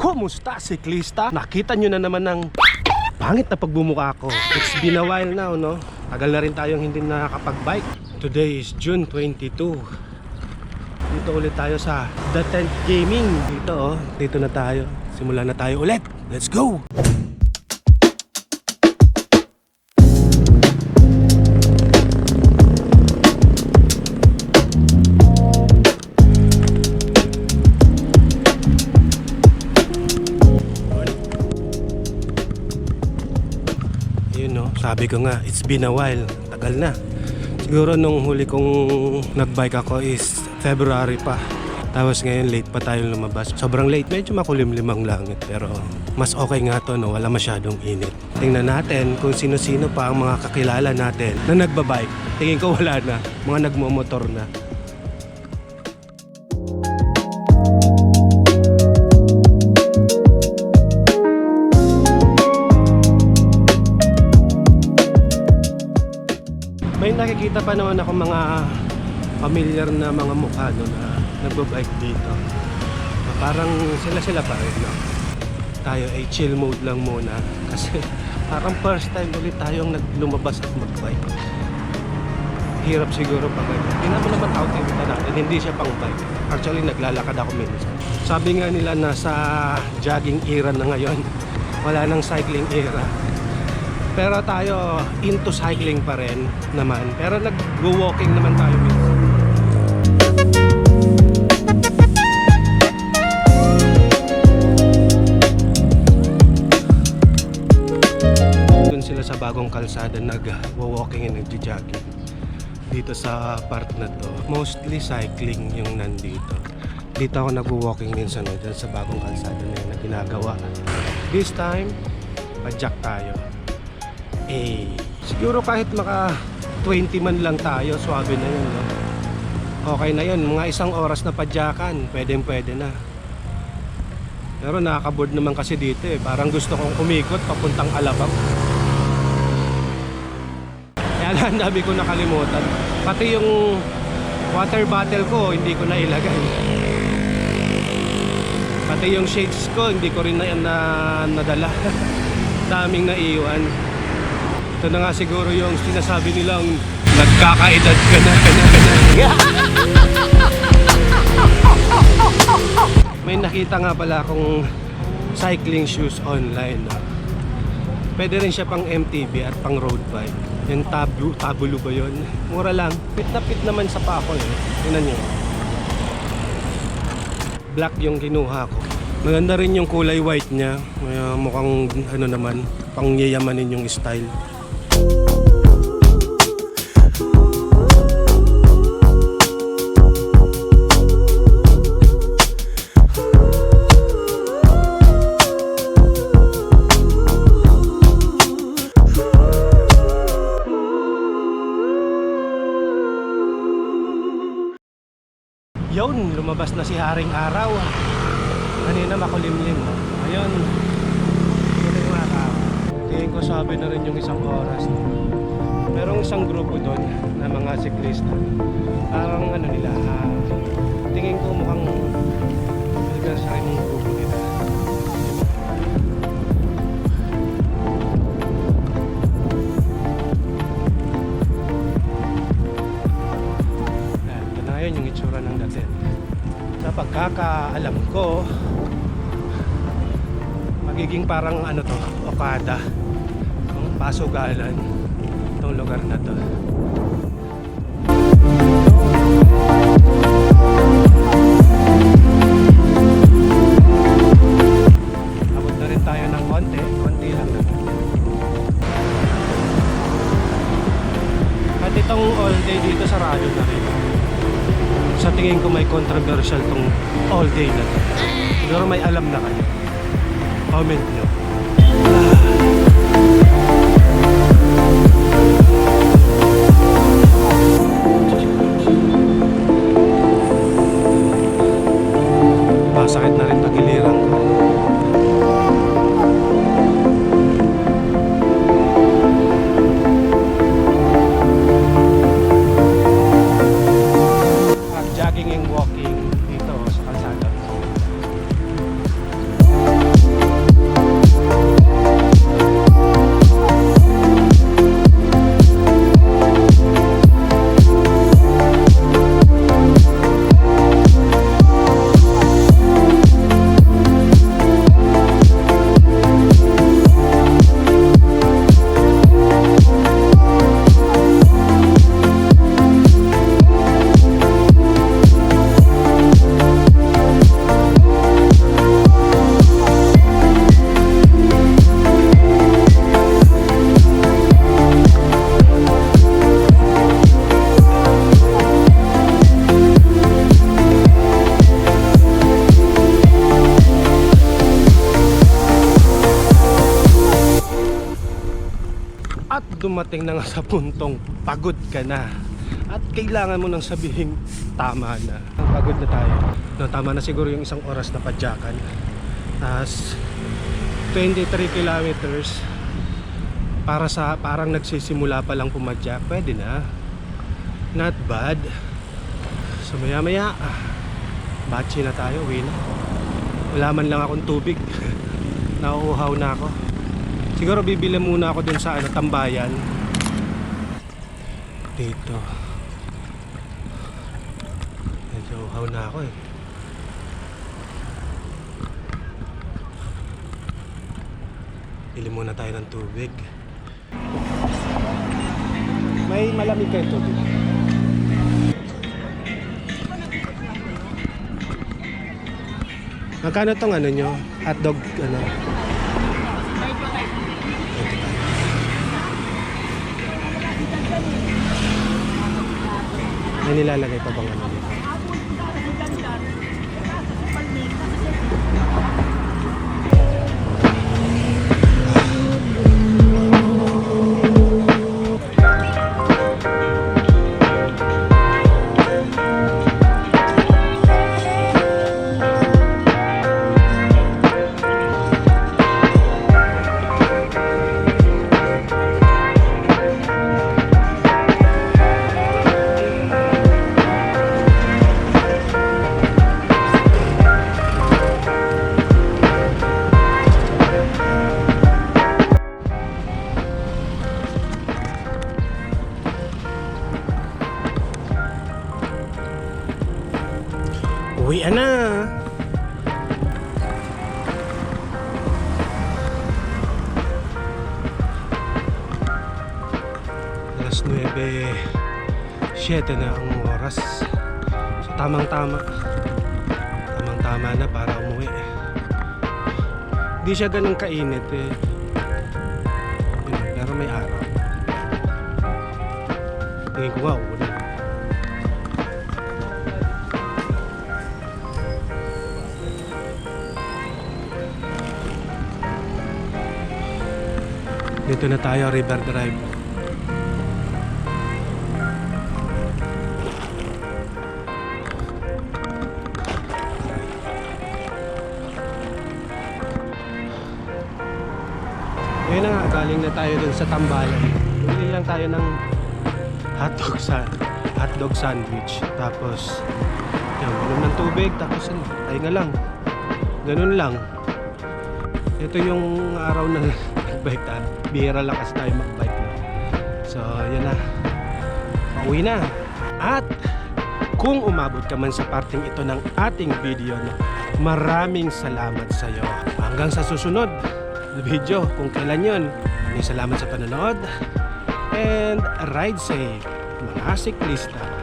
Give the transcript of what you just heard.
Kumusta siklista? Nakita nyo na naman ng pangit na pagbumuka ko. It's been a while now, no? Tagal na rin tayong hindi nakakapag-bike. Today is June 22. Dito ulit tayo sa The Tent Gaming. Dito dito na tayo. Simulan na tayo ulit. Let's go! Sabi ko nga, it's been a while. Tagal na. Siguro nung huli kong nagbike ako is February pa. Tapos ngayon late pa tayo lumabas. Sobrang late. Medyo makulimlim ang langit. Pero mas okay nga to, no? Wala masyadong init. Tingnan natin kung sino-sino pa ang mga kakilala natin na nagbabike. Tingin ko wala na. Mga nagmumotor na. May nakikita pa naman ako mga familiar na mga mukha na nagbabike dito. Parang sila pa rin, no? Tayo ay chill mode lang muna kasi parang first time ulit tayong lumabas at magbike. Hirap siguro pag hindi naman outfit natin, hindi siya pang bike. Actually naglalakad ako minsan. Sabi nga nila nasa jogging era na ngayon. Wala nang cycling era. Pero tayo into cycling pa rin naman. Pero nag-walking naman tayo minsan. Doon sila sa bagong kalsada nag-walking and nag-jogging. Dito sa part na to, mostly cycling yung nandito. Dito ako nag-walking minsan dyan sa bagong kalsada na yun na ginagawa. This time, pa-jack tayo. Siguro kahit maka 20 man lang tayo, swabe na yun, no? Okay na yun, mga isang oras na padyakan, pwede na. Pero nakaka-board naman kasi dito parang gusto kong umikot papuntang Alabang. Kaya lang dami ko nakalimutan. Pati yung water bottle ko hindi ko na ilagay. Pati yung shades ko hindi ko rin nadala. Daming naiwan. Ito na nga siguro yung sinasabi nilang nagkakaedad ka na. May nakita nga pala akong cycling shoes online. Pwede rin siya pang MTB at pang road bike. Yung Tabulo ba yun? Mura lang. Fit na fit naman sa pako eh. Tingnan nyo. Black yung kinuha ko. Maganda rin yung kulay white niya. Mukhang ano naman, pang yayamanin yung style. Yun, lumabas na si Haring Araw. Kanina makulimlim. Ayun. Haring Araw. Tingin ko sabi na rin yung isang oras. Merong isang grupo doon na mga siklista. Parang ano nila, tingin ko mukhang maligal sa rin yung grupo nila. Ito na yun yung itsura ng datin. Sa pagkakaalam ko, magiging parang ano to, Okada, pasugalan itong lugar na to. Abot na rin tayo ng konti lang naman. At itong all day dito sarado na rin. Sa tingin ko may controversial tong all day na to. Siguro may alam na kayo. Comment nyo. Sakit na rin tagiliran ko. Jogging and walking dito sa kalsada. dumating na nga sa puntong pagod ka na at kailangan mo nang sabihin tama na. Pagod na tayo. No, tama na siguro yung isang oras na padyakan. Tapos 23 kilometers para sa parang nagsisimula pa lang pumadyak. Pwede na. Not bad. So maya maya batchi na tayo, uwi na. Wala man lang akong tubig. Nauuhaw na ako. Siguro bibili muna ako dun sa tambayan. Dito. Medyo uhaw na ako eh. Bili muna tayo ng tubig. May malamig kayo tubig. Magkano tong ano nyo? Hotdog ano? May nilalagay pa bang ano dito? Uwian na. Alas 9:07 na ang oras. So tamang-tama. Tamang-tama na para umuwi. Hindi siya ganun kainit eh. Pero may araw. Tingin ko nga uulan. Dito na tayo, River Drive. Ngayon na nga, galing na tayo dun sa tambayan. Bumili lang tayo ng hotdog sandwich. Tapos, yan, ulam ng tubig. Tapos, tayo nga lang. Ganun lang. Ito yung araw na bike tayo. Bihira lang kasi tayo magbike na. So yan na. Pauwi na. At kung umabot ka man sa parting ito ng ating video, maraming salamat sa iyo. Hanggang sa susunod na video, kung kailan yun. Maraming salamat sa panonood. And ride safe, mga siklista.